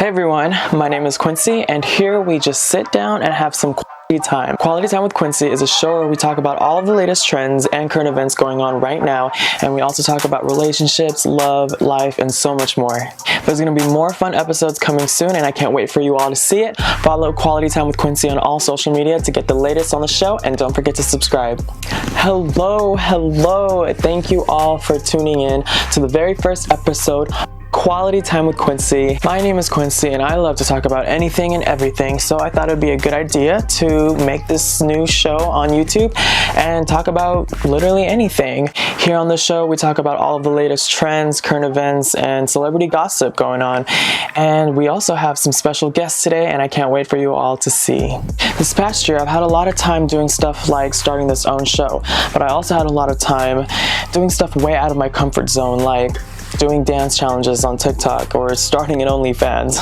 Hey everyone, my name is Quincy, and here we just sit down and have some quality time. Quality Time with Quincy is a show where we talk about all of the latest trends and current events going on right now, and we also talk about relationships, love, life, and so much more. There's going to be more fun episodes coming soon, and I can't wait for you all to see it. Follow Quality Time with Quincy on all social media to get the latest on the show, and don't forget to subscribe. Hello, thank you all for tuning in to the very first episode, Quality Time with Quincy. My name is Quincy and I love to talk about anything and everything, so I thought it would be a good idea to make this new show on YouTube and talk about literally anything. Here on the show we talk about all of the latest trends, current events, and celebrity gossip going on, and we also have some special guests today and I can't wait for you all to see. This past year I've had a lot of time doing stuff like starting this own show, but I also had a lot of time doing stuff way out of my comfort zone, like doing dance challenges on TikTok or starting an OnlyFans.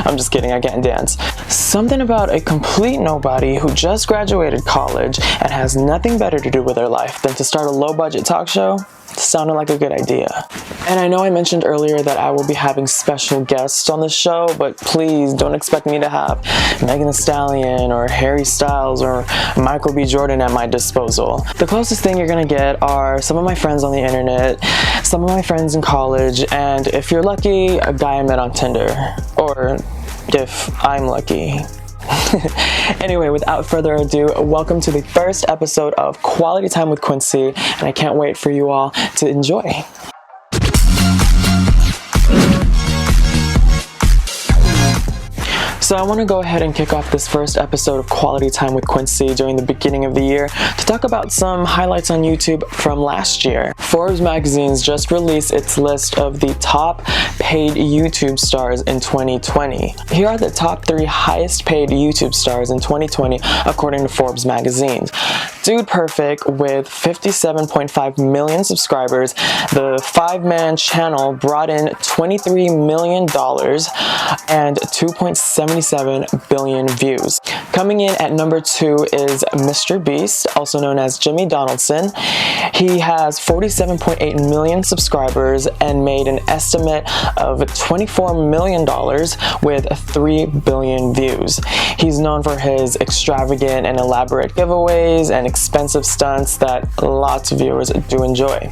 I'm just kidding, I can't dance. Something about a complete nobody who just graduated college and has nothing better to do with their life than to start a low-budget talk show sounded like a good idea. And I know I mentioned earlier that I will be having special guests on the show, but please don't expect me to have Megan Thee Stallion or Harry Styles or Michael B. Jordan at my disposal. The closest thing you're gonna get are some of my friends on the internet, some of my friends in college, and if you're lucky, a guy I met on Tinder. Or if I'm lucky. Anyway, without further ado, welcome to the first episode of Quality Time with Quincy, and I can't wait for you all to enjoy. So I want to go ahead and kick off this first episode of Quality Time with Quincy during the beginning of the year to talk about some highlights on YouTube from last year. Forbes magazine's just released its list of the top paid YouTube stars in 2020. Here are the top 3 highest paid YouTube stars in 2020 according to Forbes magazine. Dude Perfect with 57.5 million subscribers, the 5-man channel brought in $23 million and 2.77 billion views. Coming in at number 2 is Mr. Beast, also known as Jimmy Donaldson. He has 47.8 million subscribers and made an estimate of $24 million with 3 billion views. He's known for his extravagant and elaborate giveaways and expensive stunts that lots of viewers do enjoy.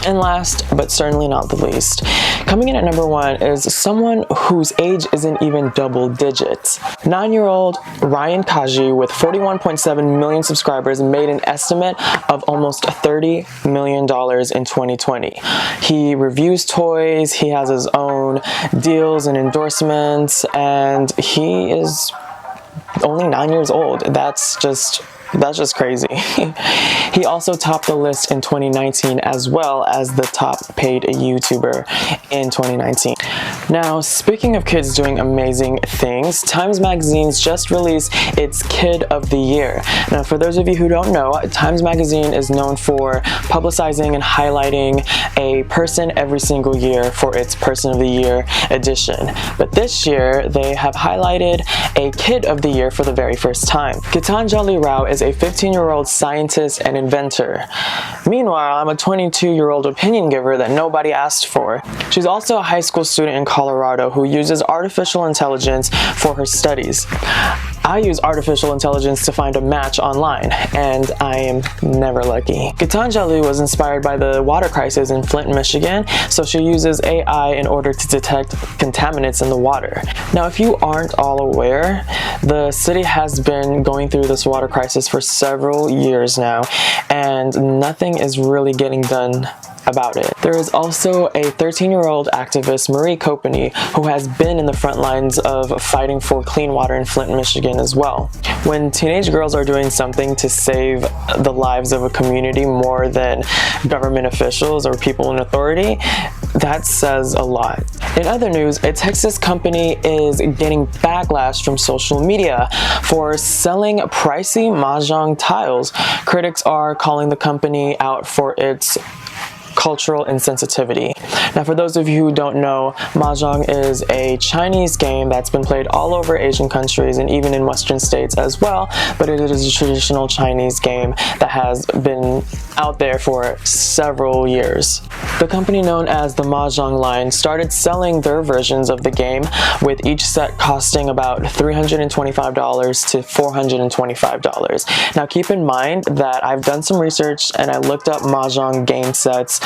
And last, but certainly not the least, coming in at number 1 is someone whose age isn't even double digits. 9-year-old Ryan Kaji with 41.7 million subscribers made an estimate of almost $30 million in 2020. He reviews toys, he has his own deals and endorsements, and he is only 9 years old. That's just crazy. He also topped the list in 2019 as well as the top paid YouTuber in 2019. Now, speaking of kids doing amazing things, Times Magazine's just released its Kid of the Year. Now, for those of you who don't know, Times Magazine is known for publicizing and highlighting a person every single year for its Person of the Year edition. But this year, they have highlighted a Kid of the Year for the very first time. Gitanjali Rao is a 15-year-old scientist and inventor. Meanwhile, I'm a 22-year-old opinion giver that nobody asked for. She's also a high school student in Colorado who uses artificial intelligence for her studies. I use artificial intelligence to find a match online, and I am never lucky. Gitanjali was inspired by the water crisis in Flint, Michigan, so she uses AI in order to detect contaminants in the water. Now, if you aren't all aware, the city has been going through this water crisis for several years now, and nothing is really getting done about it. There is also a 13-year-old activist, Marie Copany, who has been in the front lines of fighting for clean water in Flint, Michigan as well. When teenage girls are doing something to save the lives of a community more than government officials or people in authority, that says a lot. In other news, a Texas company is getting backlash from social media for selling pricey Mahjong tiles. Critics are calling the company out for its cultural insensitivity. Now, for those of you who don't know, Mahjong is a Chinese game that's been played all over Asian countries and even in Western states as well, but it is a traditional Chinese game that has been out there for several years. The company known as the Mahjong line started selling their versions of the game, with each set costing about $325 to $425. Now, keep in mind that I've done some research and I looked up Mahjong game sets,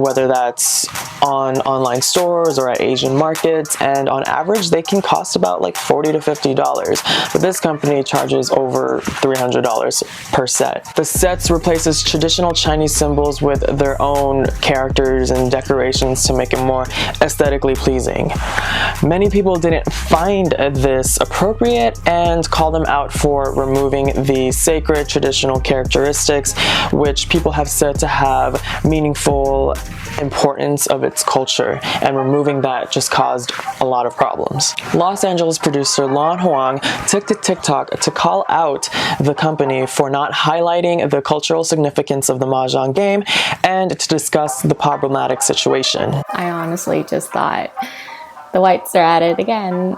whether that's on online stores or at Asian markets, and on average they can cost about like $40 to $50, but this company charges over $300 per set. The sets replaces traditional Chinese symbols with their own characters and decorations to make it more aesthetically pleasing. Many people didn't find this appropriate and called them out for removing the sacred traditional characteristics, which people have said to have meaningful importance of its culture, and removing that just caused a lot of problems. Los Angeles producer Lon Huang took to TikTok to call out the company for not highlighting the cultural significance of the Mahjong game and to discuss the problematic situation. I honestly just thought, the whites are at it again.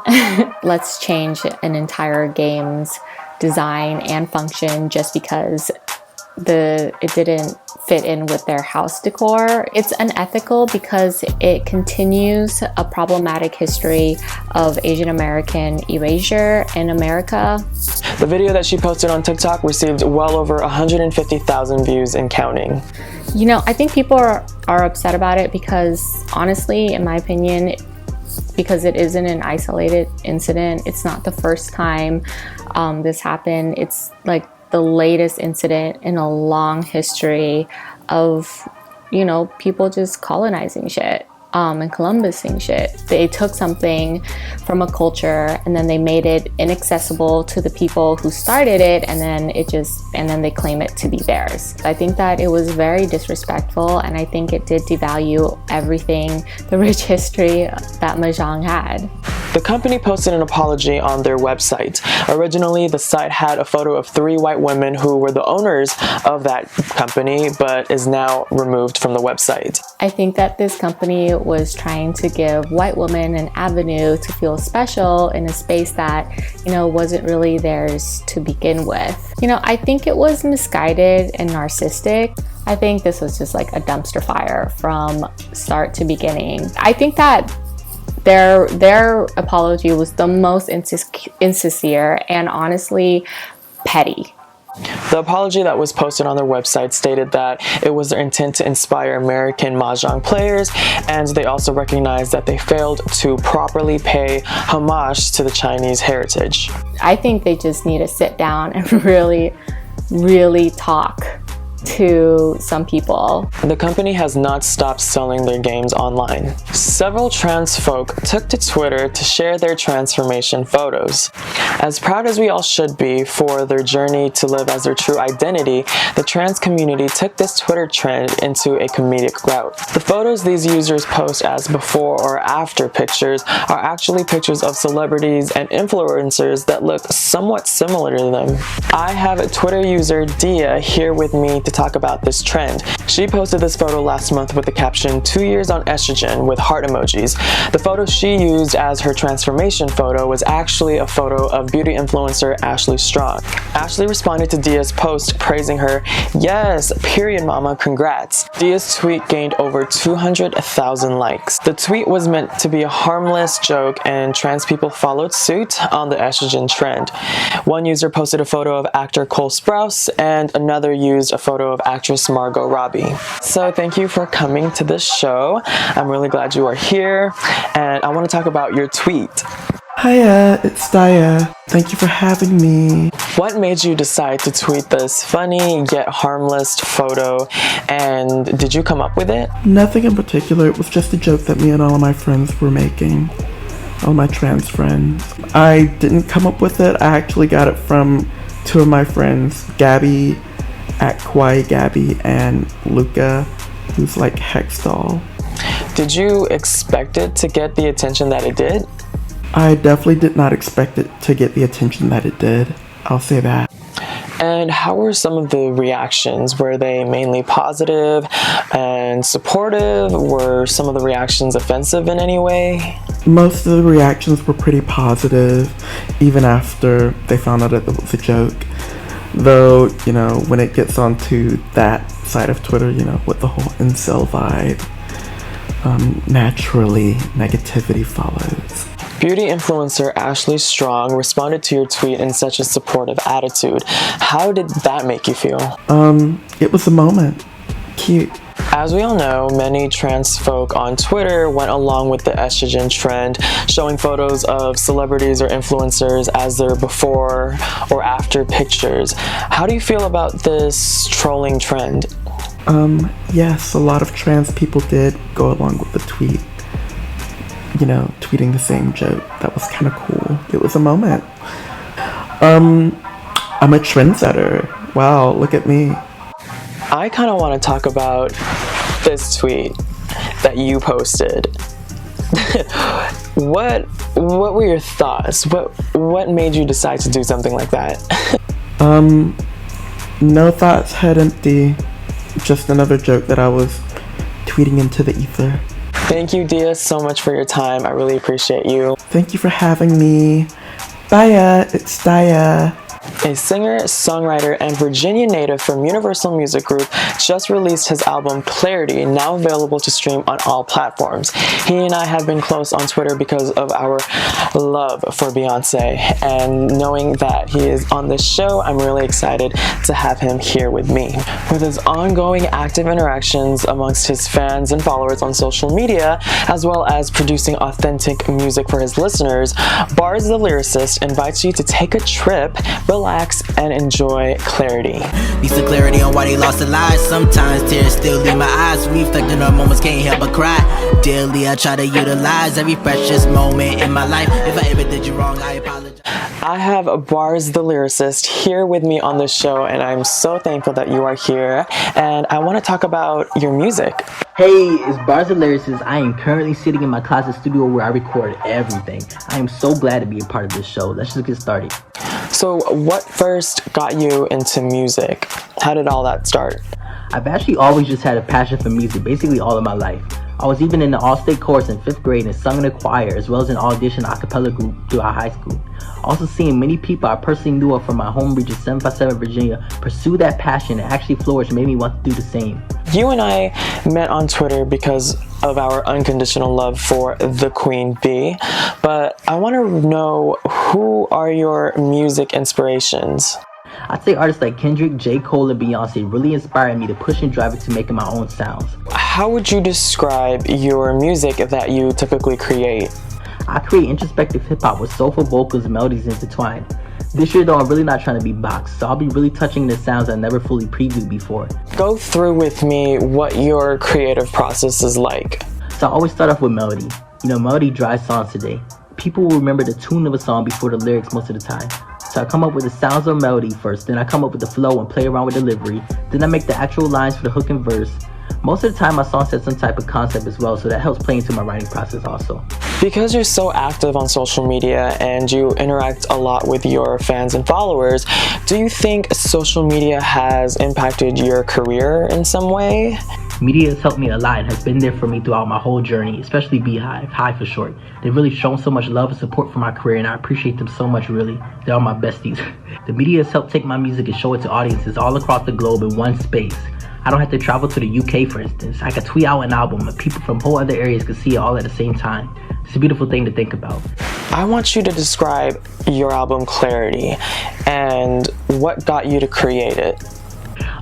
Let's change an entire game's design and function just because it didn't fit in with their house decor. It's unethical because it continues a problematic history of Asian American erasure in America. The video that she posted on TikTok received well over 150,000 views and counting. You know, I think people are upset about it because, honestly, in my opinion, because it isn't an isolated incident. It's not the first time this happened. It's like the latest incident in a long history of, you know, people just colonizing shit and Columbusing shit. They took something from a culture and then they made it inaccessible to the people who started it, and then they claim it to be theirs. I think that it was very disrespectful, and I think it did devalue everything, the rich history that Mahjong had. The company posted an apology on their website. Originally, the site had a photo of 3 white women who were the owners of that company, but is now removed from the website. I think that this company was trying to give white women an avenue to feel special in a space that, you know, wasn't really theirs to begin with. You know, I think it was misguided and narcissistic. I think this was just like a dumpster fire from start to beginning. I think that their apology was the most insincere and honestly petty. The apology that was posted on their website stated that it was their intent to inspire American Mahjong players, and they also recognized that they failed to properly pay homage to the Chinese heritage. I think they just need to sit down and really, really talk to some people. The company has not stopped selling their games online. Several trans folk took to Twitter to share their transformation photos. As proud as we all should be for their journey to live as their true identity, the trans community took this Twitter trend into a comedic route. The photos these users post as before or after pictures are actually pictures of celebrities and influencers that look somewhat similar to them. I have Twitter user Dia here with me to talk about this trend. She posted this photo last month with the caption, "2 years on estrogen," with heart emojis. The photo she used as her transformation photo was actually a photo of beauty influencer Ashley Strong. Ashley responded to Dia's post praising her. "Yes, period mama, congrats." Dia's tweet gained over 200,000 likes. The tweet was meant to be a harmless joke, and trans people followed suit on the estrogen trend. One user posted a photo of actor Cole Sprouse, and another used a photo of actress Margot Robbie. So thank you for coming to this show. I'm really glad you are here, and I want to talk about your tweet. Hiya, it's Daya. Thank you for having me. What made you decide to tweet this funny yet harmless photo, and did you come up with it? Nothing in particular. It was just a joke that me and all of my friends were making. All my trans friends. I didn't come up with it. I actually got it from 2 of my friends, Gabby at Kawaii Gabby and Luca, who's like Hexdoll. Did you expect it to get the attention that it did? I definitely did not expect it to get the attention that it did. I'll say that. And how were some of the reactions? Were they mainly positive and supportive? Were some of the reactions offensive in any way? Most of the reactions were pretty positive, even after they found out that it was a joke. Though, you know, when it gets onto that side of Twitter, you know, with the whole incel vibe, naturally negativity follows. Beauty influencer Ashley Strong responded to your tweet in such a supportive attitude. How did that make you feel? It was a moment. Cute. As we all know, many trans folk on Twitter went along with the estrogen trend, showing photos of celebrities or influencers as their before or after pictures. How do you feel about this trolling trend? Yes, a lot of trans people did go along with the tweet. You know, tweeting the same joke. That was kind of cool. It was a moment. I'm a trendsetter. Wow, look at me. I kind of want to talk about this tweet that you posted. What were your thoughts? What made you decide to do something like that? No thoughts, head empty. Just another joke that I was tweeting into the ether. Thank you, Dia, so much for your time. I really appreciate you. Thank you for having me. Bye, it's Daya. A singer, songwriter, and Virginia native from Universal Music Group just released his album Clarity, now available to stream on all platforms. He and I have been close on Twitter because of our love for Beyonce, and knowing that he is on this show, I'm really excited to have him here with me. With his ongoing active interactions amongst his fans and followers on social media, as well as producing authentic music for his listeners, Barz Da Lyricist invites you to take a trip, relax, and enjoy Clarity. Need some clarity on why they lost their lives. Sometimes tears still leave my eyes. Reflecting on moments, can't help but cry. Daily I try to utilize every precious moment in my life. If I ever did you wrong, I apologize. I have Barz Da Lyricist here with me on the show, and I'm so thankful that you are here. And I want to talk about your music. Hey, it's Barz Da Lyricist. I am currently sitting in my closet studio where I record everything. I am so glad to be a part of this show. Let's just get started. So what first got you into music? How did all that start? I've actually always just had a passion for music, basically all of my life. I was even in the all-state chorus in 5th grade and sung in a choir, as well as an audition a cappella group throughout high school. Also seeing many people I personally knew of from my home region 757 Virginia pursue that passion and actually flourish made me want to do the same. You and I met on Twitter because of our unconditional love for the Queen Bee, but I want to know, who are your music inspirations? I'd say artists like Kendrick, J. Cole, and Beyonce really inspired me to push and drive into making my own sounds. How would you describe your music that you typically create? I create introspective hip-hop with soulful vocals and melodies intertwined. This year though, I'm really not trying to be boxed, so I'll be really touching the sounds I never fully previewed before. Go through with me what your creative process is like. So I always start off with melody. You know, melody drives songs today. People will remember the tune of a song before the lyrics most of the time. So I come up with the sounds of melody first, then I come up with the flow and play around with delivery, then I make the actual lines for the hook and verse. Most of the time my songs have some type of concept as well, so that helps play into my writing process also. Because you're so active on social media and you interact a lot with your fans and followers, do you think social media has impacted your career in some way? Media has helped me a lot and has been there for me throughout my whole journey, especially Beehive, High for short. They've really shown so much love and support for my career, and I appreciate them so much, really. They're all my besties. The media has helped take my music and show it to audiences all across the globe in one space. I don't have to travel to the UK, for instance. I could tweet out an album and people from whole other areas could see it all at the same time. It's a beautiful thing to think about. I want you to describe your album Clarity and what got you to create it.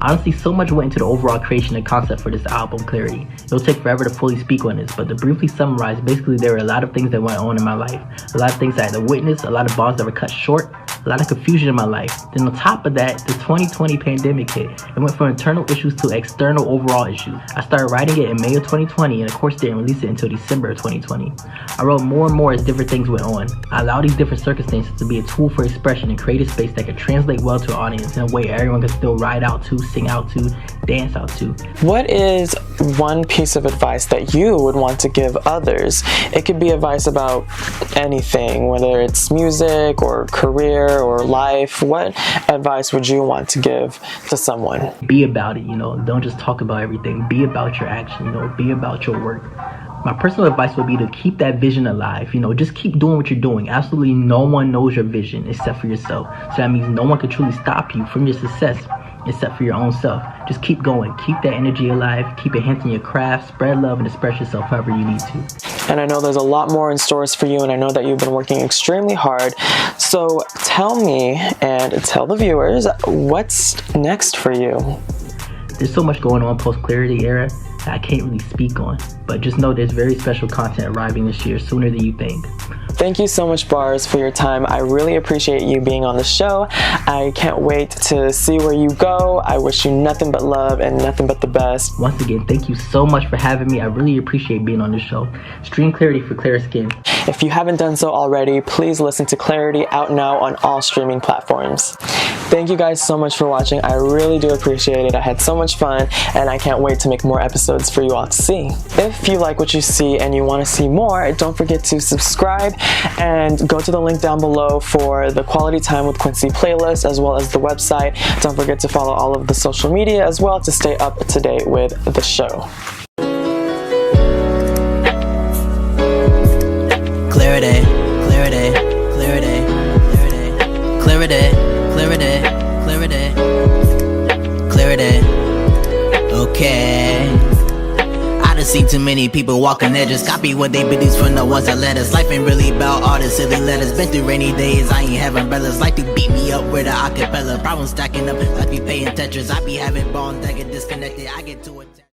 Honestly, so much went into the overall creation and concept for this album, Clarity. It'll take forever to fully speak on this, but to briefly summarize, basically there were a lot of things that went on in my life. A lot of things I had to witness, a lot of bonds that were cut short, a lot of confusion in my life. Then on top of that, the 2020 pandemic hit. It went from internal issues to external overall issues. I started writing it in May of 2020 and of course didn't release it until December of 2020. I wrote more and more as different things went on. I allowed these different circumstances to be a tool for expression and create a space that could translate well to an audience in a way everyone could still ride out to, sing out to, dance out to. What is one piece of advice that you would want to give others? It could be advice about anything, whether it's music or career career or life, what advice would you want to give to someone? Be about it, don't just talk about everything. Be about your action, be about your work. My personal advice would be to keep that vision alive, just keep doing what you're doing. Absolutely no one knows your vision except for yourself. So that means no one can truly stop you from your success except for your own self. Just keep going, keep that energy alive, keep enhancing your craft, spread love, and express yourself however you need to. And I know there's a lot more in stores for you, and I know that you've been working extremely hard. So tell me and tell the viewers, what's next for you? There's so much going on post-Clarity era that I can't really speak on, but just know there's very special content arriving this year, sooner than you think. Thank you so much, Barz, for your time. I really appreciate you being on the show. I can't wait to see where you go. I wish you nothing but love and nothing but the best. Once again, thank you so much for having me. I really appreciate being on the show. Stream Clarity for clearer skin. If you haven't done so already, please listen to Clarity, out now on all streaming platforms. Thank you guys so much for watching. I really do appreciate it. I had so much fun, and I can't wait to make more episodes for you all to see. If you like what you see and you want to see more, don't forget to subscribe and go to the link down below for the Quality Time with Quincy playlist, as well as the website. Don't forget to follow all of the social media as well to stay up to date with the show. Clarity, clarity, clarity, clarity, clarity, clarity, clarity, clarity. Okay. I done seen too many people walking edges, copy what they believe from the ones that let us. Life ain't really about all the silly letters. Been through rainy days, I ain't having brothers. Like to beat me up with a acapella. Problems stacking up, like be paying Tetris. I be having bones that get disconnected. I get to it.